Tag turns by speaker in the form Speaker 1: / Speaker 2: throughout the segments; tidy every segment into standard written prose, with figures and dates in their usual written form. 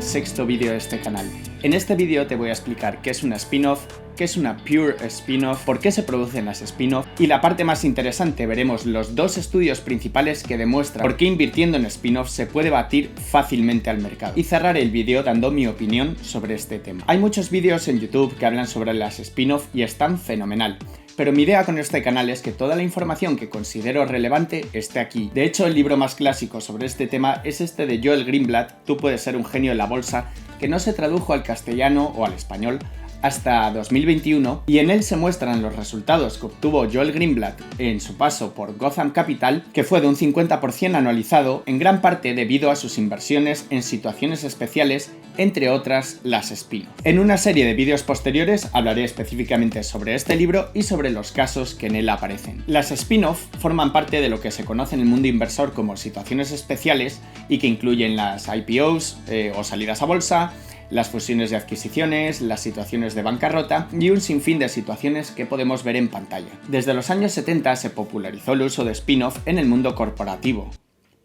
Speaker 1: sexto vídeo de este canal. En este vídeo te voy a explicar qué es una spin-off, qué es una pure spin-off, por qué se producen las spin-off y la parte más interesante, veremos los dos estudios principales que demuestran por qué invirtiendo en spin-off se puede batir fácilmente al mercado. Y cerraré el vídeo dando mi opinión sobre este tema. Hay muchos vídeos en YouTube que hablan sobre las spin-off y están fenomenal. Pero mi idea con este canal es que toda la información que considero relevante esté aquí. De hecho, el libro más clásico sobre este tema es este de Joel Greenblatt, Tú puedes ser un genio en la bolsa, que no se tradujo al castellano o al español hasta 2021, y en él se muestran los resultados que obtuvo Joel Greenblatt en su paso por Gotham Capital, que fue de un 50% anualizado, en gran parte debido a sus inversiones en situaciones especiales, entre otras las spin-off. En una serie de vídeos posteriores hablaré específicamente sobre este libro y sobre los casos que en él aparecen. Las spin-off forman parte de lo que se conoce en el mundo inversor como situaciones especiales y que incluyen las IPOs o salidas a bolsa, las fusiones de adquisiciones, las situaciones de bancarrota y un sinfín de situaciones que podemos ver en pantalla. Desde los años 70 se popularizó el uso de spin-off en el mundo corporativo.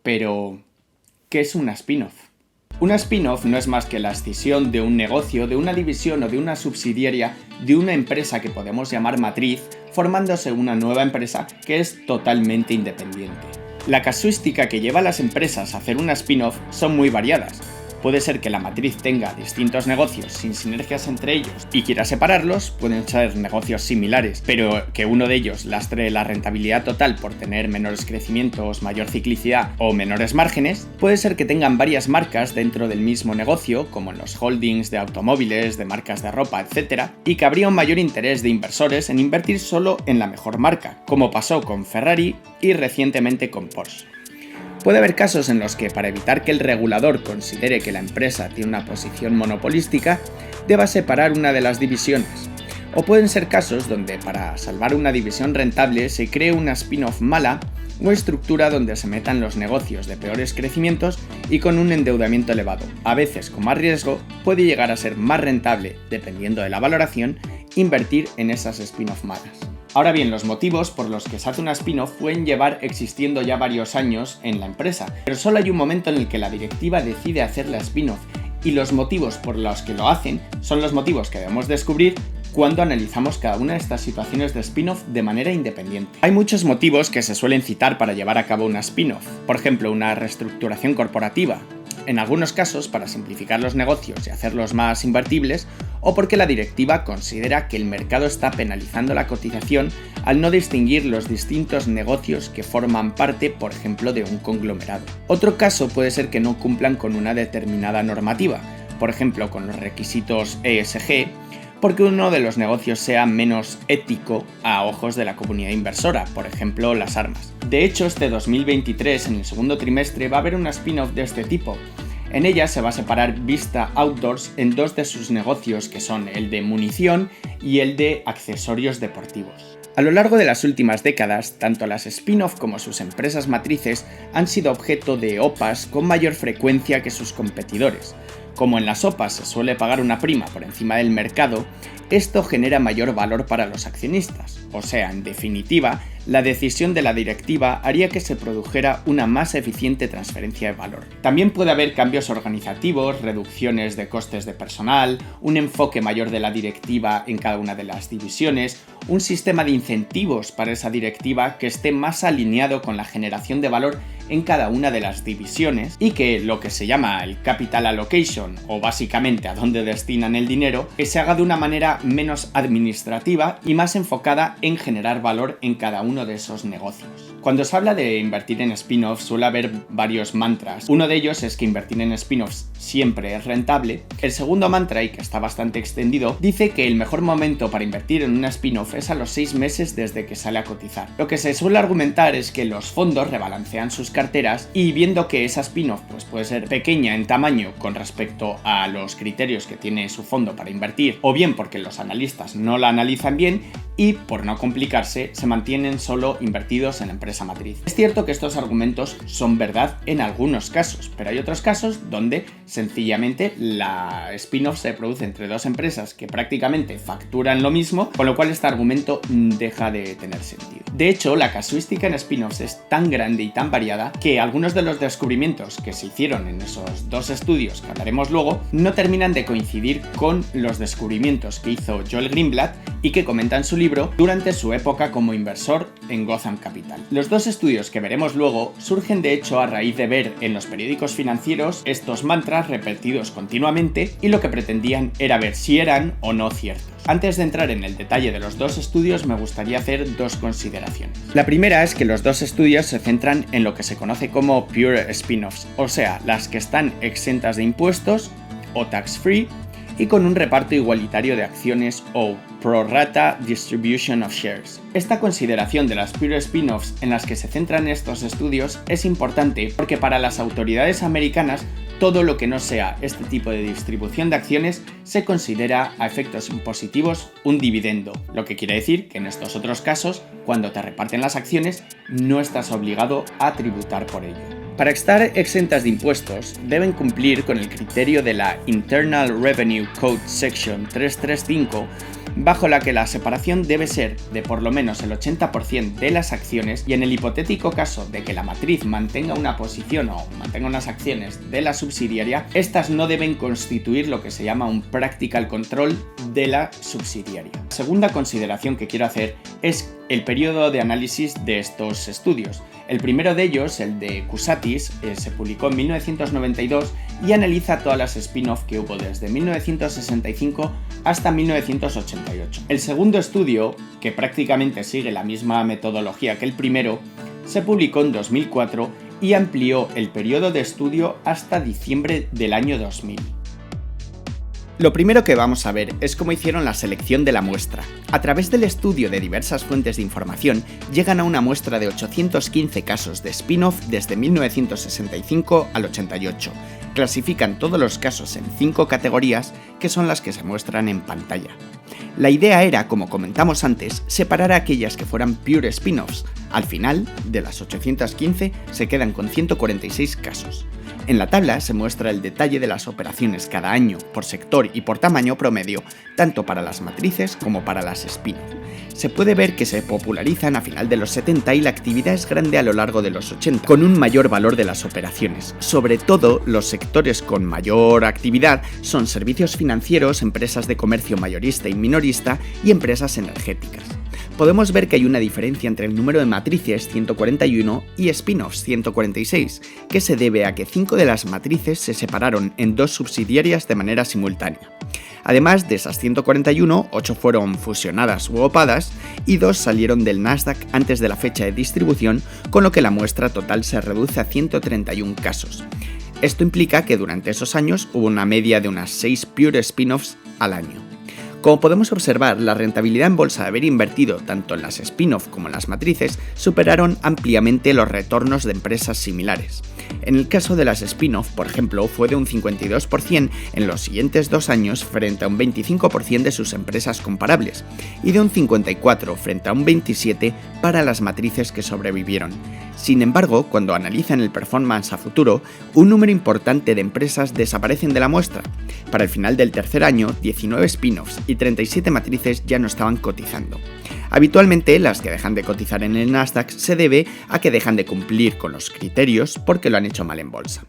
Speaker 1: Pero, ¿qué es una spin-off? Una spin-off no es más que la escisión de un negocio, de una división o de una subsidiaria de una empresa que podemos llamar matriz, formándose una nueva empresa que es totalmente independiente. La casuística que lleva a las empresas a hacer una spin-off son muy variadas. Puede ser que la matriz tenga distintos negocios sin sinergias entre ellos y quiera separarlos, pueden ser negocios similares, pero que uno de ellos lastre la rentabilidad total por tener menores crecimientos, mayor ciclicidad o menores márgenes. Puede ser que tengan varias marcas dentro del mismo negocio, como en los holdings de automóviles, de marcas de ropa, etc., y que habría un mayor interés de inversores en invertir solo en la mejor marca, como pasó con Ferrari y recientemente con Porsche. Puede haber casos en los que, para evitar que el regulador considere que la empresa tiene una posición monopolística, deba separar una de las divisiones. O pueden ser casos donde, para salvar una división rentable, se cree una spin-off mala o estructura donde se metan los negocios de peores crecimientos y con un endeudamiento elevado. A veces, con más riesgo, puede llegar a ser más rentable, dependiendo de la valoración, invertir en esas spin-off malas. Ahora bien, los motivos por los que se hace una spin-off pueden llevar existiendo ya varios años en la empresa, pero solo hay un momento en el que la directiva decide hacer la spin-off, y los motivos por los que lo hacen son los motivos que debemos descubrir cuando analizamos cada una de estas situaciones de spin-off de manera independiente. Hay muchos motivos que se suelen citar para llevar a cabo una spin-off, por ejemplo, una reestructuración corporativa, en algunos casos para simplificar los negocios y hacerlos más invertibles, o porque la directiva considera que el mercado está penalizando la cotización al no distinguir los distintos negocios que forman parte, por ejemplo, de un conglomerado. Otro caso puede ser que no cumplan con una determinada normativa, por ejemplo, con los requisitos ESG, porque uno de los negocios sea menos ético a ojos de la comunidad inversora, por ejemplo, las armas. De hecho, este 2023, en el segundo trimestre, va a haber una spin-off de este tipo. En ella se va a separar Vista Outdoors en dos de sus negocios, que son el de munición y el de accesorios deportivos. A lo largo de las últimas décadas, tanto las spin-off como sus empresas matrices han sido objeto de OPAs con mayor frecuencia que sus competidores. Como en las OPAs se suele pagar una prima por encima del mercado, esto genera mayor valor para los accionistas. O sea, en definitiva, la decisión de la directiva haría que se produjera una más eficiente transferencia de valor. También puede haber cambios organizativos, reducciones de costes de personal, un enfoque mayor de la directiva en cada una de las divisiones, un sistema de incentivos para esa directiva que esté más alineado con la generación de valor en cada una de las divisiones y que lo que se llama el capital allocation, o básicamente a dónde destinan el dinero, que se haga de una manera menos administrativa y más enfocada en generar valor en cada uno de esos negocios. Cuando se habla de invertir en spin-offs suele haber varios mantras. Uno de ellos es que invertir en spin-offs siempre es rentable. El segundo mantra, y que está bastante extendido, dice que el mejor momento para invertir en una spin-off es a los 6 meses desde que sale a cotizar. Lo que se suele argumentar es que los fondos rebalancean sus carteras y viendo que esa spin-off puede ser pequeña en tamaño con respecto a los criterios que tiene su fondo para invertir, o bien porque los analistas no la analizan bien y por no complicarse se mantienen solo invertidos en empresas esa matriz. Es cierto que estos argumentos son verdad en algunos casos, pero hay otros casos donde sencillamente la spin-off se produce entre dos empresas que prácticamente facturan lo mismo, con lo cual este argumento deja de tener sentido. De hecho, la casuística en spin-offs es tan grande y tan variada que algunos de los descubrimientos que se hicieron en esos dos estudios que hablaremos luego no terminan de coincidir con los descubrimientos que hizo Joel Greenblatt y que comenta en su libro durante su época como inversor en Gotham Capital. Los dos estudios que veremos luego surgen de hecho a raíz de ver en los periódicos financieros estos mantras repetidos continuamente y lo que pretendían era ver si eran o no ciertos. Antes de entrar en el detalle de los dos estudios me gustaría hacer dos consideraciones. La primera es que los dos estudios se centran en lo que se conoce como pure spin-offs, o sea, las que están exentas de impuestos o tax-free y con un reparto igualitario de acciones o pro rata distribution of shares. Esta consideración de las pure spin-offs en las que se centran estos estudios es importante porque para las autoridades americanas todo lo que no sea este tipo de distribución de acciones se considera a efectos impositivos un dividendo, lo que quiere decir que en estos otros casos, cuando te reparten las acciones, no estás obligado a tributar por ello. Para estar exentas de impuestos, deben cumplir con el criterio de la Internal Revenue Code Section 335, bajo la que la separación debe ser de por lo menos el 80% de las acciones y en el hipotético caso de que la matriz mantenga una posición o mantenga unas acciones de la subsidiaria, estas no deben constituir lo que se llama un practical control de la subsidiaria. La segunda consideración que quiero hacer es el periodo de análisis de estos estudios. El primero de ellos, el de Cusatis, se publicó en 1992 y analiza todas las spin-off que hubo desde 1965 hasta 1988. El segundo estudio, que prácticamente sigue la misma metodología que el primero, se publicó en 2004 y amplió el periodo de estudio hasta diciembre del año 2000. Lo primero que vamos a ver es cómo hicieron la selección de la muestra. A través del estudio de diversas fuentes de información, llegan a una muestra de 815 casos de spin-off desde 1965 al 88. Clasifican todos los casos en 5 categorías, que son las que se muestran en pantalla. La idea era, como comentamos antes, separar a aquellas que fueran pure spin-offs. Al final, de las 815, se quedan con 146 casos. En la tabla se muestra el detalle de las operaciones cada año, por sector y por tamaño promedio, tanto para las matrices como para las spin-off. Se puede ver que se popularizan a final de los 70 y la actividad es grande a lo largo de los 80, con un mayor valor de las operaciones. Sobre todo, los sectores con mayor actividad son servicios financieros, empresas de comercio mayorista y minorista y empresas energéticas. Podemos ver que hay una diferencia entre el número de matrices 141 y spin-offs 146, que se debe a que 5 de las matrices se separaron en 2 subsidiarias de manera simultánea. Además de esas 141, 8 fueron fusionadas u opadas y 2 salieron del Nasdaq antes de la fecha de distribución, con lo que la muestra total se reduce a 131 casos. Esto implica que durante esos años hubo una media de unas 6 pure spin-offs al año. Como podemos observar, la rentabilidad en bolsa de haber invertido tanto en las spin-off como en las matrices superaron ampliamente los retornos de empresas similares. En el caso de las spin-off, por ejemplo, fue de un 52% en los siguientes 2 años frente a un 25% de sus empresas comparables, y de un 54% frente a un 27% para las matrices que sobrevivieron. Sin embargo, cuando analizan el performance a futuro, un número importante de empresas desaparecen de la muestra. Para el final del tercer año, 19 spin-offs y 37 matrices ya no estaban cotizando. Habitualmente, las que dejan de cotizar en el Nasdaq se debe a que dejan de cumplir con los criterios porque lo han hecho mal en bolsa.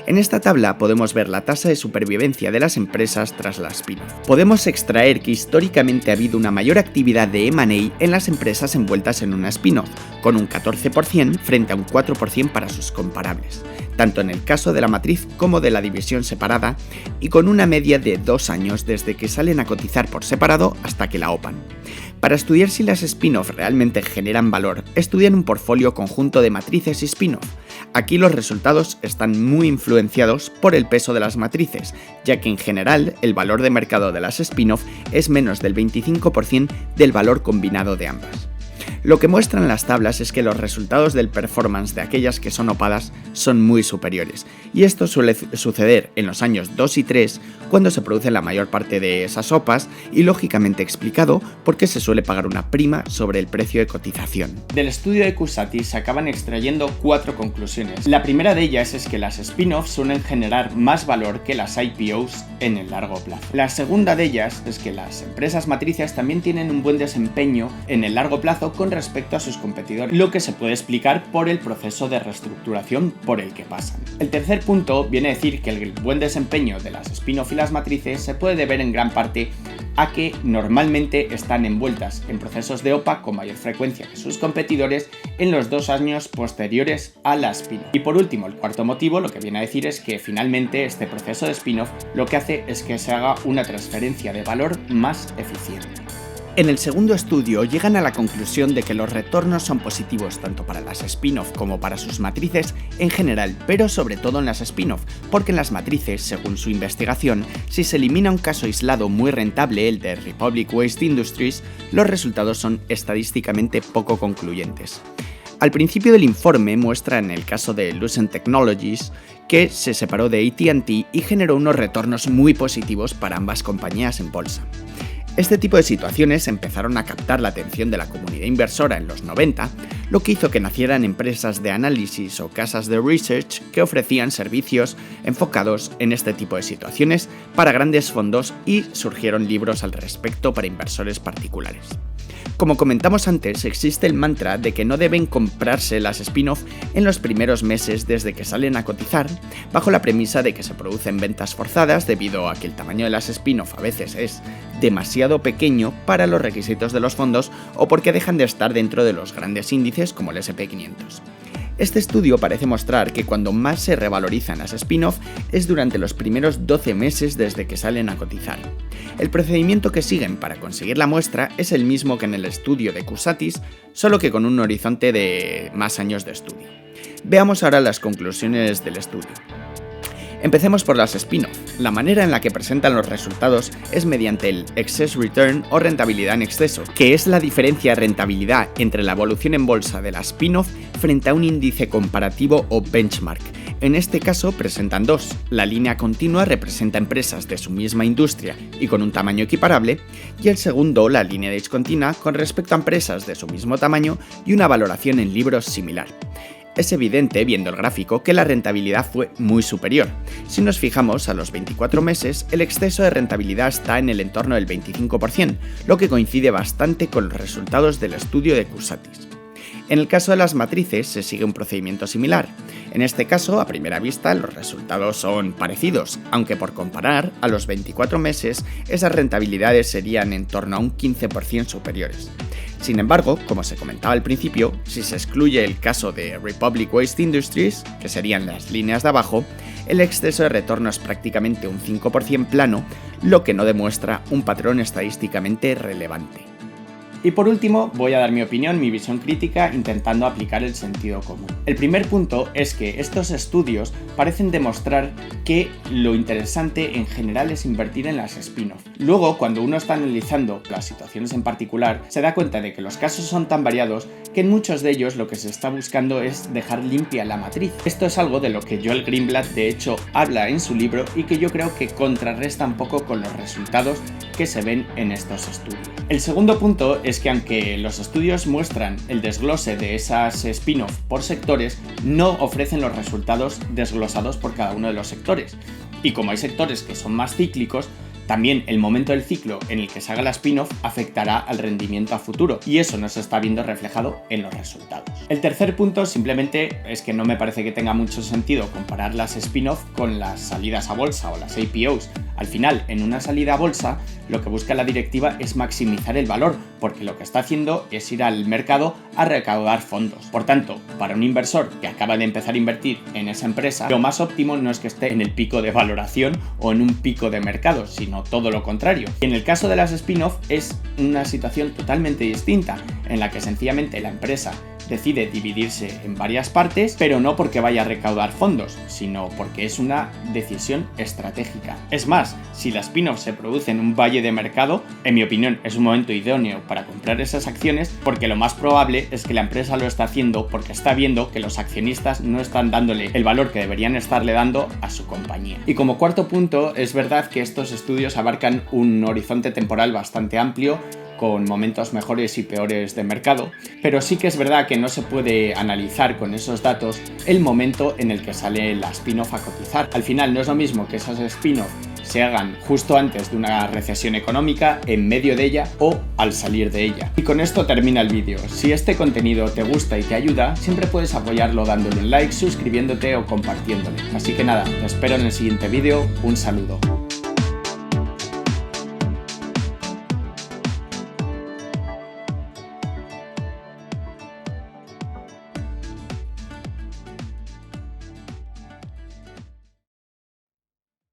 Speaker 1: En esta tabla podemos ver la tasa de supervivencia de las empresas tras la spin-off. Podemos extraer que históricamente ha habido una mayor actividad de M&A en las empresas envueltas en una spin-off, con un 14% frente a un 4% para sus comparables, tanto en el caso de la matriz como de la división separada, y con una media de 2 años desde que salen a cotizar por separado hasta que la OPAN. Para estudiar si las spin-off realmente generan valor, estudian un portfolio conjunto de matrices y spin-off. Aquí los resultados están muy influenciados por el peso de las matrices, ya que en general el valor de mercado de las spin-off es menos del 25% del valor combinado de ambas. Lo que muestran las tablas es que los resultados del performance de aquellas que son opadas son muy superiores, y esto suele suceder en los años 2 y 3 cuando se produce la mayor parte de esas OPAs y lógicamente explicado porque se suele pagar una prima sobre el precio de cotización. Del estudio de Cusatis se acaban extrayendo 4 conclusiones. La primera de ellas es que las spin-offs suelen generar más valor que las IPOs en el largo plazo. La segunda de ellas es que las empresas matrices también tienen un buen desempeño en el largo plazo con respecto a sus competidores, lo que se puede explicar por el proceso de reestructuración por el que pasan. El tercer punto viene a decir que el buen desempeño de las spin-off y las matrices se puede deber en gran parte a que normalmente están envueltas en procesos de OPA con mayor frecuencia que sus competidores en los 2 años posteriores a la spin-off. Y por último, el cuarto motivo lo que viene a decir es que finalmente este proceso de spin-off lo que hace es que se haga una transferencia de valor más eficiente. En el segundo estudio llegan a la conclusión de que los retornos son positivos tanto para las spin-off como para sus matrices en general, pero sobre todo en las spin-off, porque en las matrices, según su investigación, si se elimina un caso aislado muy rentable, el de Republic Waste Industries, los resultados son estadísticamente poco concluyentes. Al principio del informe muestra en el caso de Lucent Technologies que se separó de AT&T y generó unos retornos muy positivos para ambas compañías en bolsa. Este tipo de situaciones empezaron a captar la atención de la comunidad inversora en los 90, lo que hizo que nacieran empresas de análisis o casas de research que ofrecían servicios enfocados en este tipo de situaciones para grandes fondos y surgieron libros al respecto para inversores particulares. Como comentamos antes, existe el mantra de que no deben comprarse las spin-off en los primeros meses desde que salen a cotizar, bajo la premisa de que se producen ventas forzadas debido a que el tamaño de las spin-off a veces es demasiado pequeño para los requisitos de los fondos o porque dejan de estar dentro de los grandes índices como el S&P 500. Este estudio parece mostrar que cuando más se revalorizan las spin-off es durante los primeros 12 meses desde que salen a cotizar. El procedimiento que siguen para conseguir la muestra es el mismo que en el estudio de Cusatis, solo que con un horizonte de más años de estudio. Veamos ahora las conclusiones del estudio. Empecemos por las spin-off. La manera en la que presentan los resultados es mediante el excess return o rentabilidad en exceso, que es la diferencia de rentabilidad entre la evolución en bolsa de la spin-off frente a un índice comparativo o benchmark. En este caso presentan dos. La línea continua representa empresas de su misma industria y con un tamaño equiparable, y el segundo, la línea discontinua, con respecto a empresas de su mismo tamaño y una valoración en libros similar. Es evidente, viendo el gráfico, que la rentabilidad fue muy superior. Si nos fijamos, a los 24 meses, el exceso de rentabilidad está en el entorno del 25%, lo que coincide bastante con los resultados del estudio de Cusatis. En el caso de las matrices se sigue un procedimiento similar. En este caso, a primera vista, los resultados son parecidos, aunque por comparar, a los 24 meses, esas rentabilidades serían en torno a un 15% superiores. Sin embargo, como se comentaba al principio, si se excluye el caso de Republic Waste Industries, que serían las líneas de abajo, el exceso de retorno es prácticamente un 5% plano, lo que no demuestra un patrón estadísticamente relevante. Y por último, voy a dar mi opinión, mi visión crítica, intentando aplicar el sentido común. El primer punto es que estos estudios parecen demostrar que lo interesante en general es invertir en las spin-off. Luego, cuando uno está analizando las situaciones en particular, se da cuenta de que los casos son tan variados que en muchos de ellos lo que se está buscando es dejar limpia la matriz. Esto es algo de lo que Joel Greenblatt de hecho habla en su libro y que yo creo que contrarresta un poco con los resultados que se ven en estos estudios. El segundo punto es que aunque los estudios muestran el desglose de esas spin-off por sectores, no ofrecen los resultados desglosados por cada uno de los sectores. Y como hay sectores que son más cíclicos, también el momento del ciclo en el que se haga la spin-off afectará al rendimiento a futuro y eso no se está viendo reflejado en los resultados. El tercer punto simplemente es que no me parece que tenga mucho sentido comparar las spin-off con las salidas a bolsa o las IPOs. Al final, en una salida a bolsa, lo que busca la directiva es maximizar el valor, porque lo que está haciendo es ir al mercado a recaudar fondos. Por tanto, para un inversor que acaba de empezar a invertir en esa empresa, lo más óptimo no es que esté en el pico de valoración o en un pico de mercado, sino todo lo contrario. Y en el caso de las spin-off es una situación totalmente distinta, en la que sencillamente la empresa decide dividirse en varias partes, pero no porque vaya a recaudar fondos, sino porque es una decisión estratégica. Es más, si la spin-off se produce en un valle de mercado, en mi opinión es un momento idóneo para comprar esas acciones, porque lo más probable es que la empresa lo está haciendo porque está viendo que los accionistas no están dándole el valor que deberían estarle dando a su compañía. Y como cuarto punto, es verdad que estos estudios abarcan un horizonte temporal bastante amplio, con momentos mejores y peores de mercado, pero sí que es verdad que no se puede analizar con esos datos el momento en el que sale la spin-off a cotizar. Al final no es lo mismo que esas spin-off se hagan justo antes de una recesión económica, en medio de ella o al salir de ella. Y con esto termina el vídeo. Si este contenido te gusta y te ayuda, siempre puedes apoyarlo dándole un like, suscribiéndote o compartiéndole. Así que nada, te espero en el siguiente vídeo. Un saludo.